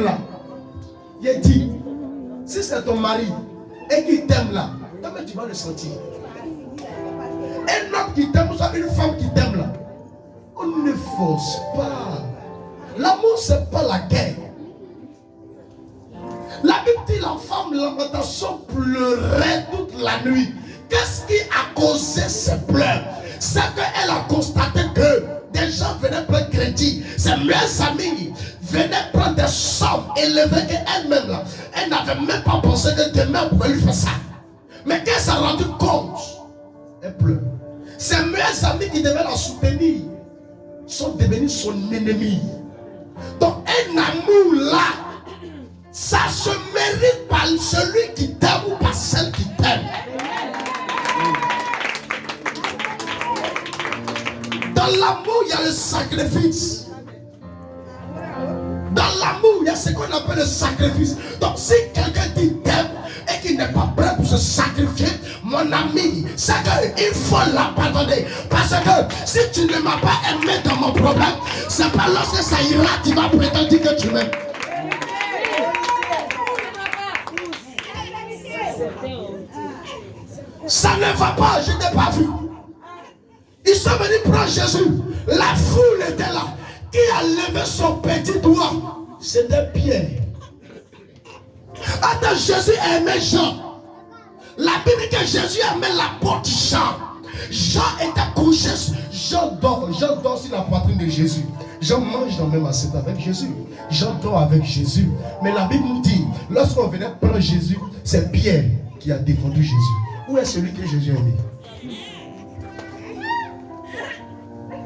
là, il dit, si c'est ton mari et qu'il t'aime là, comment tu vas le sentir? Un homme qui t'aime, ou soit une femme qui t'aime là, on ne force pas. L'amour, c'est pas la guerre. La Bible dit la femme, lamentation, pleurait toute la nuit. Qu'est-ce qui a causé ces pleurs? C'est qu'elle a constaté que des gens venaient prendre crédit. Ses meilleurs amis venaient prendre des sommes élevées qu'elle-même là, elle n'avait même pas pensé que demain on pouvait lui faire ça. Mais quand elle s'est rendue compte, elle pleure. Ses meilleurs amis qui devaient la soutenir sont devenus son ennemi. Donc un amour là, ça se mérite par celui qui t'aime ou par celle qui t'aime. Dans l'amour, il y a le sacrifice. Dans l'amour, il y a ce qu'on appelle le sacrifice. Donc si quelqu'un dit t'aime et qu'il n'est pas prêt pour se sacrifier, mon ami, c'est qu'il faut l'abandonner. Parce que si tu ne m'as pas aimé dans mon problème, c'est pas lorsque ça ira, tu vas prétendre que tu m'aimes. Ça ne va pas, je n'ai pas vu. Ils sont venus prendre Jésus. La foule était là. Qui a levé son petit doigt? C'était Pierre. Attends, Jésus aimait Jean. La Bible dit que Jésus aimait la porte Jean. Jean était couché. Jean dort sur la poitrine de Jésus. Jean mange dans la même assiette avec Jésus. Jean dort avec Jésus. Mais la Bible nous dit, lorsqu'on venait prendre Jésus, c'est Pierre qui a défendu Jésus. Où est celui que Jésus a aimé?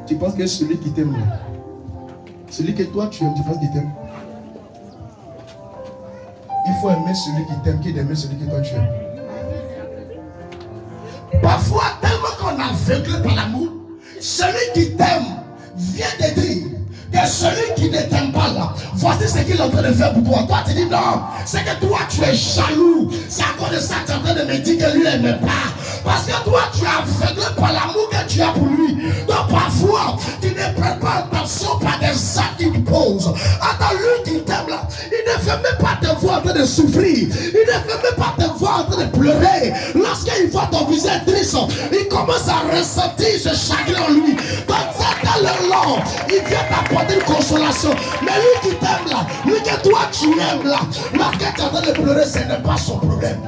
Tu penses que celui qui t'aime là, celui que toi tu aimes, tu penses qu'il t'aime? Il faut aimer celui qui t'aime, qui d'aimer celui que toi tu aimes. Parfois, tellement qu'on est aveuglé par l'amour, celui qui t'aime vient te dire que celui qui ne t'aime pas là, voici ce qu'il est en train de faire pour toi. Toi tu dis non, c'est que toi tu es jaloux. C'est à cause de ça que tu es en train de me dire que lui ne m'aime pas. Parce que toi tu es aveuglé par l'amour que tu as pour lui. Donc parfois tu ne prends pas attention par des actes qu'il pose. Attends, lui qui t'aime là, il ne fait même pas te voir en train de souffrir. Il ne fait même pas te voir en train de pleurer. Lorsqu'il voit ton visage triste, il commence à ressentir ce chagrin en lui. Donc c'est le long, il vient t'apporter une consolation. Mais lui qui t'aime là, lui que toi tu aimes là, lorsque tu es en train de pleurer, ce n'est pas son problème.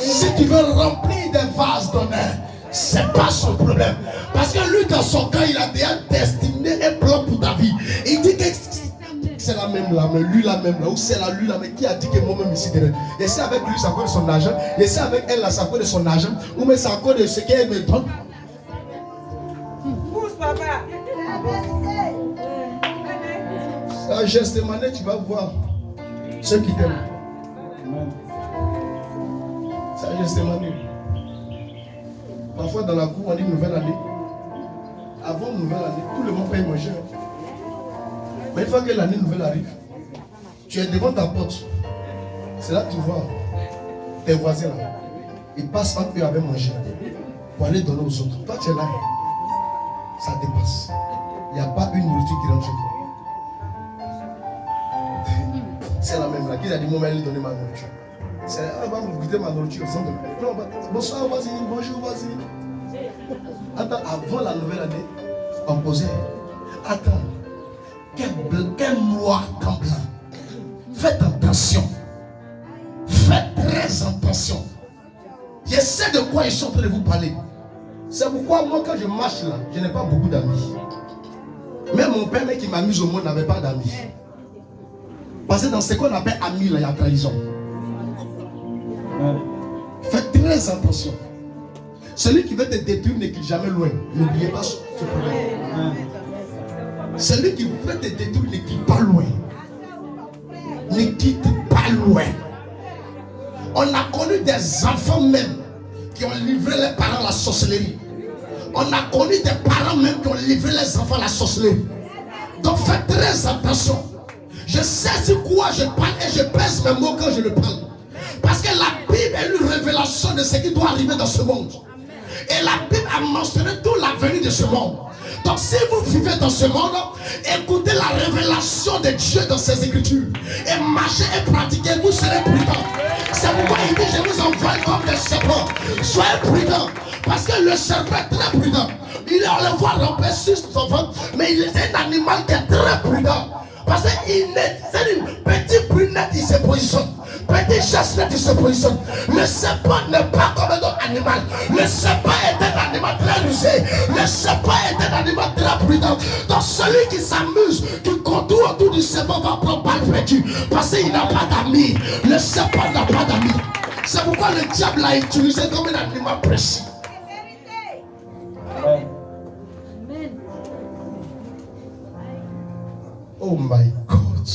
Si tu veux remplir des vases d'honneur, c'est pas son problème. Parce que lui dans son cœur, il a déjà destiné un plan pour ta vie. Il dit que c'est la même là, mais lui la même là, ou c'est la lui là, mais qui a dit que moi-même ici derrière. Et c'est avec lui, c'est à cause de son argent. Et c'est avec elle là, c'est à cause de son argent. Ou mais c'est à cause de ce qu'elle me donne. Pousse papa. À Gethsémane, tu vas voir ceux qui t'aiment. C'est à Gethsémane. Parfois dans la cour, on dit nouvelle année. Avant nouvelle année, tout le monde paye manger. Mais une fois que l'année nouvelle arrive, tu es devant ta porte. C'est là que tu vois tes voisins là. Ils passent entre eux avec manger pour aller donner aux autres. Toi tu es là. Ça dépasse. Il n'y a pas une nourriture qui rentre chez toi. C'est la même là. Qui a dit moi, je vais lui donner ma nourriture. C'est elle va me goûter ma nourriture. Non, bonsoir, vas-y, bonjour, vas-y. Attends, avant la nouvelle année, on posait. Attends, quel noir comme blanc. Faites attention. Faites très attention. Je sais de quoi je suis en train de vous parler. C'est pourquoi moi, quand je marche là, je n'ai pas beaucoup d'amis. Même mon père qui m'a mis au monde n'avait pas d'amis. Parce que dans ce qu'on appelle amis, là, il y a trahison. Faites très attention. Celui qui veut te détruire ne quitte jamais loin. N'oubliez pas ce problème. Celui qui veut te détruire ne quitte pas loin. Ne quitte pas loin. On a connu des enfants même qui ont livré les parents à la sorcellerie. On a connu des parents même qui ont livré les enfants à la sorcellerie. Donc faites très attention. Je sais sur quoi je parle et je pèse mes mots quand je le parle. Parce que la Bible est une révélation de ce qui doit arriver dans ce monde. Et la Bible a mentionné toute la venue de ce monde. Donc si vous vivez dans ce monde, écoutez la révélation de Dieu dans ses écritures et marchez et pratiquez, vous serez prudents. C'est pourquoi il dit je vous envoie comme des serpents. Soyez prudents, parce que le serpent est très prudent. On le voit ramper sur son ventre, mais il est un animal qui est très prudent. Parce que c'est une petite brunette, il se positionne. Petit chasse-net, il se positionne. Le serpent n'est pas comme un autre animal. Le serpent est un animal très rusé. Le serpent est un animal très prudent. Donc celui qui s'amuse, qui contourne autour du serpent va prendre balle perdue. Parce qu'il n'a pas d'amis. Le serpent n'a pas d'amis. C'est pourquoi le diable l'a utilisé comme un animal précis. Oh my God.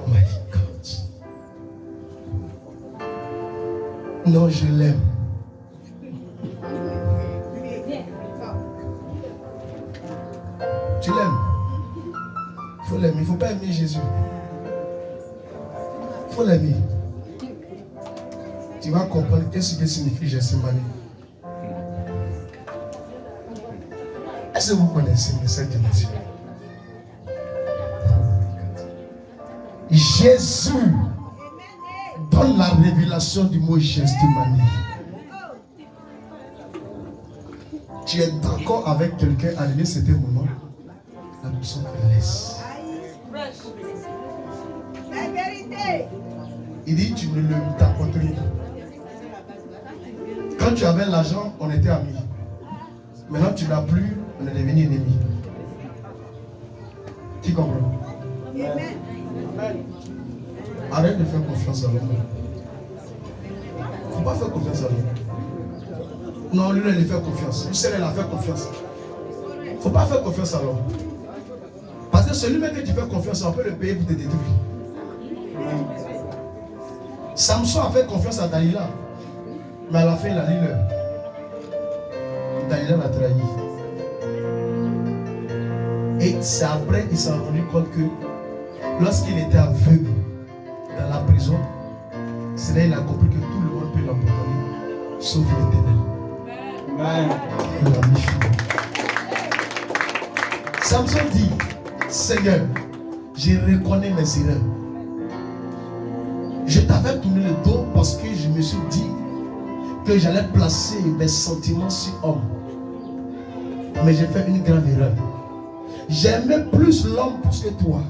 My God. Non, je l'aime. Tu l'aimes? Il faut l'aimer. Il ne faut pas aimer Jésus. Il faut l'aimer. Tu vas comprendre qu'est-ce que signifie Gethsémani. Est-ce que vous connaissez le message de Dieu? Jésus donne la révélation du mot Gethsémani. Tu es d'accord avec quelqu'un à arriver cet moment, la personne te laisse. Il dit tu ne le t'apportes rien. Quand tu avais l'argent, on était amis. Maintenant tu n'as plus, on est devenu ennemis. Tu comprends? Arrête de faire confiance à l'homme. Il ne faut pas faire confiance à l'homme. Non, lui, il fait confiance. Lui, elle a fait confiance. Il ne faut pas faire confiance à l'homme. Parce que celui-même que tu fais confiance, on peut le payer pour te détruire. Samson a fait confiance à Dalila. Mais à la fin, il a dit l'heure. Dalila l'a trahi. Et c'est après qu'il s'est rendu compte que lorsqu'il était aveugle dans la prison, c'est là qu'il a compris que tout le monde peut l'abandonner, sauf l'Éternel. Il a mis fin. Samson dit, Seigneur, je reconnais mes erreurs. Je t'avais tourné le dos parce que je me suis dit que j'allais placer mes sentiments sur homme. Mais j'ai fait une grave erreur. J'aimais plus l'homme plus que toi.